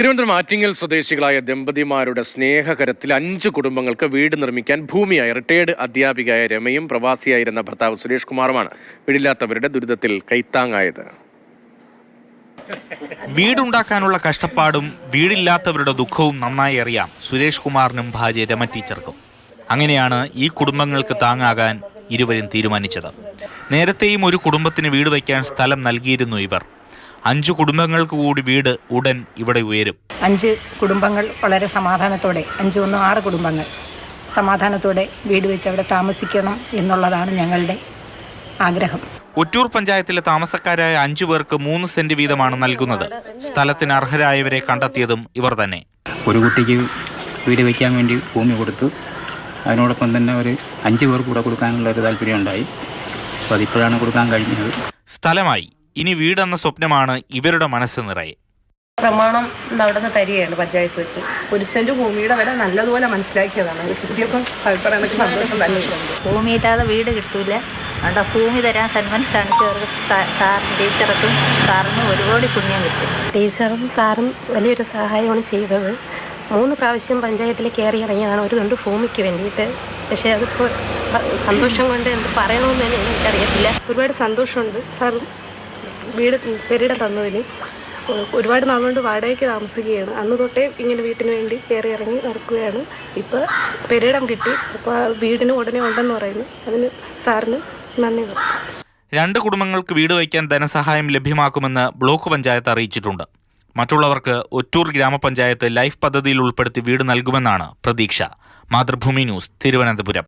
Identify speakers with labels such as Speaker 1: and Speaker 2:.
Speaker 1: തിരുവനന്തപുരം ആറ്റിങ്ങൽ സ്വദേശികളായ ദമ്പതിമാരുടെ സ്നേഹകരത്തിൽ 5 കുടുംബങ്ങൾക്ക് വീട് നിർമ്മിക്കാൻ ഭൂമിയായി റിട്ടയേർഡ് അധ്യാപികയായ രമയും പ്രവാസിയായിരുന്ന ഭർത്താവ് സുരേഷ് കുമാറുമാണ് വീടില്ലാത്തവരുടെ ദുരിതത്തിൽ കൈത്താങ്ങായത്.
Speaker 2: വീടുണ്ടാക്കാനുള്ള കഷ്ടപ്പാടും വീടില്ലാത്തവരുടെ ദുഃഖവും നന്നായി അറിയാം സുരേഷ് കുമാറിനും ഭാര്യ രമ ടീച്ചർക്കും. അങ്ങനെയാണ് ഈ കുടുംബങ്ങൾക്ക് താങ്ങാകാൻ ഇരുവരും തീരുമാനിച്ചത്. നേരത്തെയും ഒരു കുടുംബത്തിന് വീട് വയ്ക്കാൻ സ്ഥലം നൽകിയിരുന്നു ഇവർ. 5 കുടുംബങ്ങൾക്ക് കൂടി വീട് ഉടൻ ഇവിടെ ഉയരും.
Speaker 3: 5 കുടുംബങ്ങൾ വളരെ സമാധാനത്തോടെ 6 കുടുംബങ്ങൾ സമാധാനത്തോടെ വീട് വെച്ച് അവിടെ താമസിക്കണം എന്നുള്ളതാണ് ഞങ്ങളുടെ ആഗ്രഹം.
Speaker 2: ഒറ്റൂർ പഞ്ചായത്തിലെ താമസക്കാരായ 5 പേർക്ക് 3 സെന്റ് വീതമാണ് നൽകുന്നത്. സ്ഥലത്തിന് അർഹരായവരെ കണ്ടെത്തിയതും ഇവർ തന്നെ.
Speaker 4: ഒരു കുട്ടിക്ക് വീട് വയ്ക്കാൻ വേണ്ടി ഭൂമി കൊടുത്തു. അതിനോടൊപ്പം തന്നെ ഒരു 5 പേർക്ക് കൂടെ കൊടുക്കാനുള്ള ഒരു താല്പര്യം ഉണ്ടായി. അപ്പോൾ അതിപ്പോഴാണ് കൊടുക്കാൻ കഴിഞ്ഞത്.
Speaker 2: സ്ഥലമായി. ഇനി വീടെന്ന സ്വപ്നമാണ് ഇവരുടെ മനസ്സ് നിറയെ.
Speaker 5: പ്രമാണം അവിടെ നിന്ന് തരികയാണ് പഞ്ചായത്ത് വെച്ച്. 1 സെന്റ് ഭൂമിയുടെ വില നല്ലതുപോലെ മനസ്സിലാക്കിയതാണ്. അത് കിട്ടിയപ്പം എനിക്ക് സന്തോഷം തന്നെ.
Speaker 6: ഭൂമിയില്ലാതെ വീട് കിട്ടൂല. അവിടെ ഭൂമി തരാൻ സന്മനസ്സാണ് സാറിനും ടീച്ചർക്കും സാറിനും ഒരുപാട് പുണ്യം കിട്ടും.
Speaker 7: ടീച്ചറും സാറും വലിയൊരു സഹായമാണ് ചെയ്തത്. 3 പ്രാവശ്യം പഞ്ചായത്തിൽ കയറി ഇറങ്ങിയതാണ് ഒരു കൊണ്ട് ഭൂമിക്ക് വേണ്ടിയിട്ട്. പക്ഷേ അതിപ്പോൾ സന്തോഷം കൊണ്ട് എന്ത് പറയണമെന്ന് തന്നെ എനിക്കറിയത്തില്ല. ഒരുപാട് സന്തോഷമുണ്ട് സാറും വീട് പെരിടം തന്നതിന്. ഒരുപാട് നാളുകൊണ്ട് വാടകയ്ക്ക് താമസിക്കുകയാണ്. അന്ന് തൊട്ടേ ഇങ്ങനെ വീട്ടിന് വേണ്ടി കയറി ഇറങ്ങി നടക്കുകയാണ്. ഇപ്പോൾ പെരിടം കിട്ടി. അപ്പോൾ വീടിന് ഉടനെ ഉണ്ടെന്ന് പറയുന്നു. അതിന് സാറിന് നന്ദി.
Speaker 2: 2 കുടുംബങ്ങൾക്ക് വീട് വയ്ക്കാൻ ധനസഹായം ലഭ്യമാക്കുമെന്ന് ബ്ലോക്ക് പഞ്ചായത്ത് അറിയിച്ചിട്ടുണ്ട്. മറ്റുള്ളവർക്ക് ഒറ്റൂർ ഗ്രാമപഞ്ചായത്ത് ലൈഫ് പദ്ധതിയിൽ ഉൾപ്പെടുത്തി വീട് നൽകുമെന്നാണ് പ്രതീക്ഷ. മാതൃഭൂമി ന്യൂസ്, തിരുവനന്തപുരം.